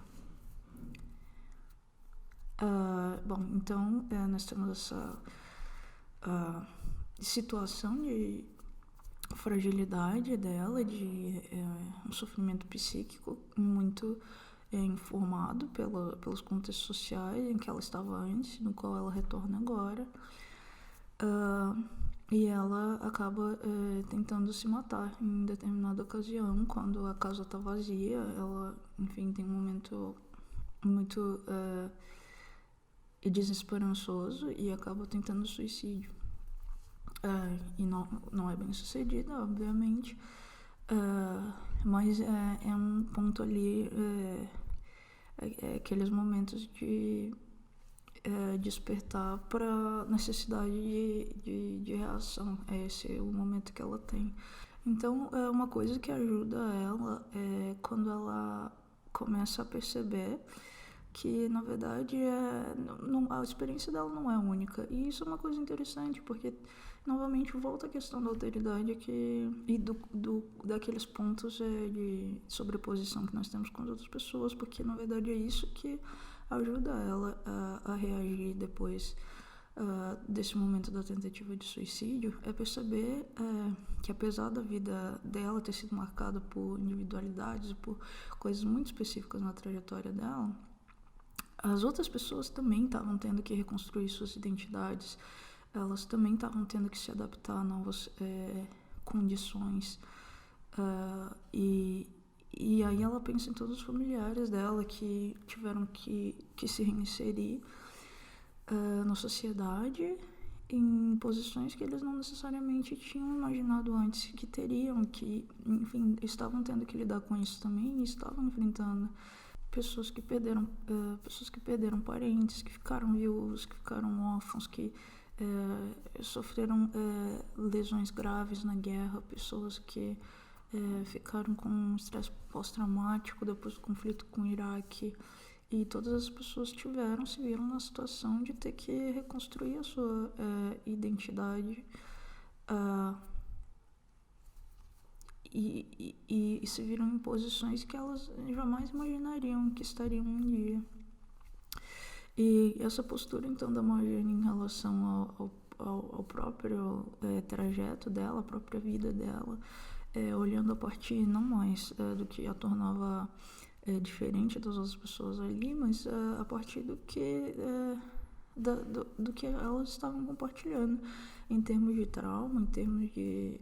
Então nós temos essa situação de fragilidade dela, de um sofrimento psíquico muito informado pelos contextos sociais em que ela estava antes, no qual ela retorna agora. E ela acaba tentando se matar em determinada ocasião, quando a casa está vazia. Ela, enfim, tem um momento muito desesperançoso e acaba tentando suicídio. E não é bem sucedida, obviamente, mas é um ponto ali, aqueles momentos de despertar para necessidade de reação. Esse é o momento que ela tem. Então, uma coisa que ajuda ela é quando ela começa a perceber que, na verdade, a experiência dela não é única. E isso é uma coisa interessante, porque, novamente, volta a questão da alteridade e daqueles pontos de sobreposição que nós temos com as outras pessoas, porque, na verdade, é isso que ajuda ela a reagir depois desse momento da tentativa de suicídio, é perceber que, apesar da vida dela ter sido marcada por individualidades, por coisas muito específicas na trajetória dela, as outras pessoas também estavam tendo que reconstruir suas identidades, elas também estavam tendo que se adaptar a novas condições. E aí ela pensa em todos os familiares dela que tiveram que se reinserir na sociedade em posições que eles não necessariamente tinham imaginado antes que teriam, que, enfim, estavam tendo que lidar com isso também e estavam enfrentando pessoas que perderam parentes, que ficaram viúvos, que ficaram órfãos, que sofreram lesões graves na guerra, pessoas que ficaram com estresse pós-traumático depois do conflito com o Iraque, E todas as pessoas se viram na situação de ter que reconstruir a sua identidade e se viram em posições que elas jamais imaginariam que estariam um dia. E essa postura, então, da Marjane em relação ao próprio trajeto dela, a própria vida dela, olhando a partir não mais do que a tornava diferente das outras pessoas ali, mas a partir do que elas estavam compartilhando em termos de trauma, em termos de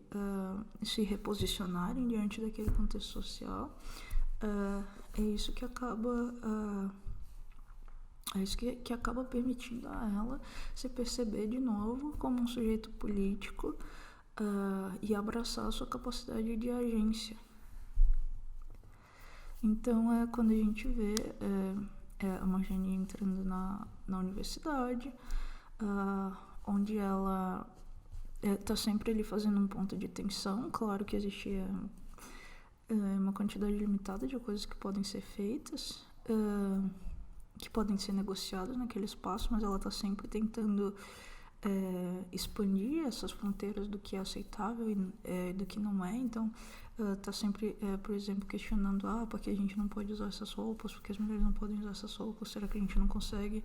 se reposicionarem diante daquele contexto social. É isso que acaba permitindo a ela se perceber de novo como um sujeito político e abraçar a sua capacidade de agência. Então, quando a gente vê a Marjane entrando na universidade, onde ela está sempre ali fazendo um ponto de tensão. Claro que existia uma quantidade limitada de coisas que podem ser feitas, que podem ser negociadas naquele espaço, mas ela está sempre tentando expandir essas fronteiras do que é aceitável e do que não é. Então, está sempre, por exemplo, questionando: por que a gente não pode usar essas roupas? Por que as mulheres não podem usar essas roupas? Será que a gente não consegue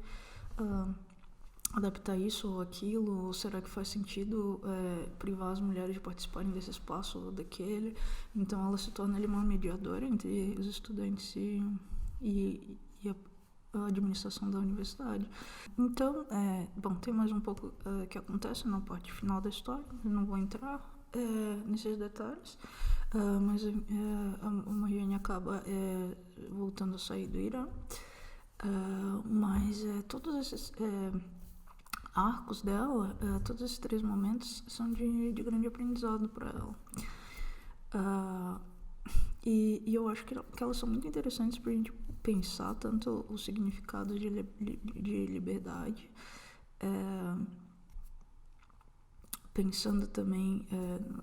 adaptar isso ou aquilo? Ou será que faz sentido privar as mulheres de participarem desse espaço ou daquele? Então, ela se torna ali uma mediadora entre os estudantes e a administração da universidade. Então, tem mais um pouco que acontece na parte final da história. Eu não vou entrar nesses detalhes, mas a Marjane acaba voltando a sair do Irã. Mas todos esses arcos dela, todos esses 3 momentos são de grande aprendizado para ela. E eu acho que elas são muito interessantes para a gente pensar tanto o significado de liberdade, pensando também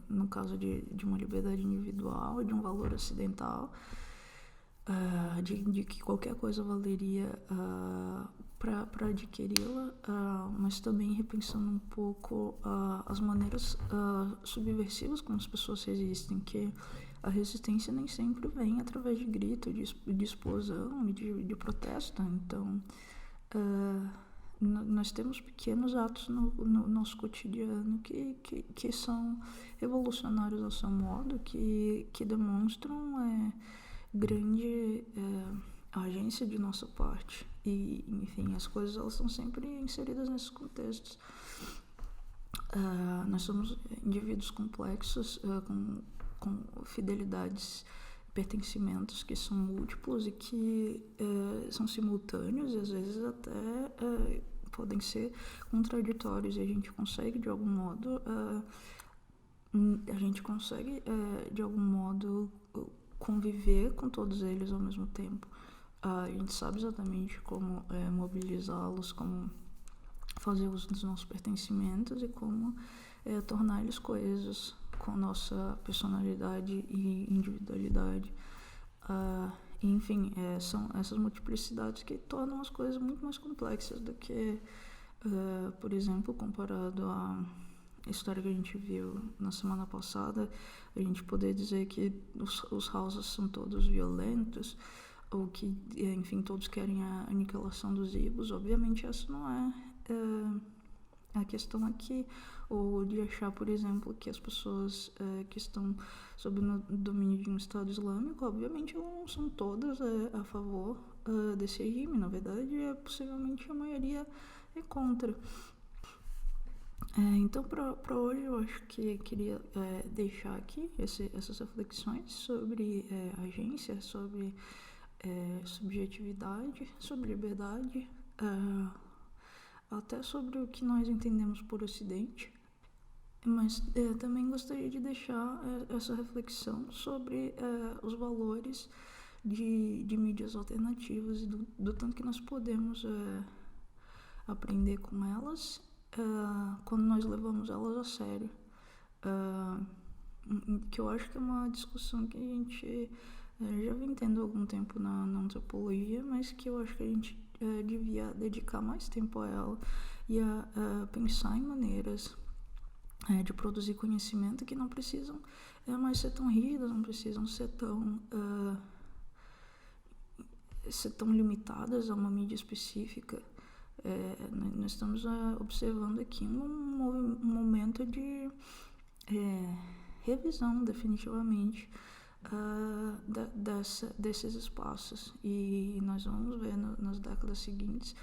no caso de uma liberdade individual, de um valor acidental, de que qualquer coisa valeria para adquiri-la, mas também repensando um pouco as maneiras subversivas como as pessoas resistem, que a resistência nem sempre vem através de grito, de explosão, de protesto. Então, nós temos pequenos atos no nosso cotidiano que são revolucionários ao seu modo, que demonstram grande agência de nossa parte. E, enfim, as coisas elas são sempre inseridas nesses contextos. Nós somos indivíduos complexos, com fidelidades, pertencimentos que são múltiplos e que são simultâneos e às vezes até podem ser contraditórios, e a gente consegue de algum modo conviver com todos eles ao mesmo tempo. A gente sabe exatamente como mobilizá-los, como fazer uso dos nossos pertencimentos e como tornar eles coesos com nossa personalidade e individualidade. Enfim, são essas multiplicidades que tornam as coisas muito mais complexas do que, por exemplo, comparado à história que a gente viu na semana passada, a gente poder dizer que os Hausas são todos violentos, ou que, enfim, todos querem a aniquilação dos Ibos. Obviamente essa não é a questão aqui, ou de achar, por exemplo, que as pessoas que estão sob o domínio de um Estado Islâmico, obviamente elas não são todas a favor desse regime. Na verdade, possivelmente a maioria é contra. Então, para hoje, eu acho que queria deixar aqui essas reflexões sobre agência, sobre subjetividade, sobre liberdade, até sobre o que nós entendemos por Ocidente. Mas também gostaria de deixar essa reflexão sobre os valores de mídias alternativas e do tanto que nós podemos aprender com elas quando nós levamos elas a sério. Que eu acho que é uma discussão que a gente Já vem tendo algum tempo na antropologia, mas que eu acho que a gente devia dedicar mais tempo a ela e a pensar em maneiras de produzir conhecimento que não precisam mais ser tão rígidas, não precisam ser tão limitadas a uma mídia específica. Nós estamos observando aqui um momento de revisão, definitivamente, desses espaços, e nós vamos ver nas décadas seguintes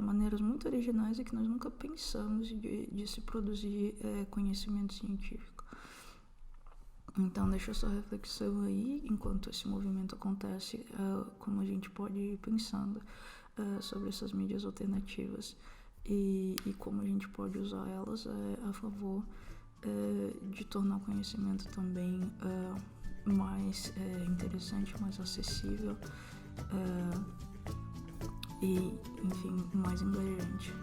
maneiras muito originais e que nós nunca pensamos de se produzir conhecimento científico. Então deixa essa reflexão aí, enquanto esse movimento acontece, como a gente pode ir pensando sobre essas mídias alternativas e como a gente pode usar elas a favor de tornar o conhecimento também mais interessante, mais acessível e, enfim, mais engajante.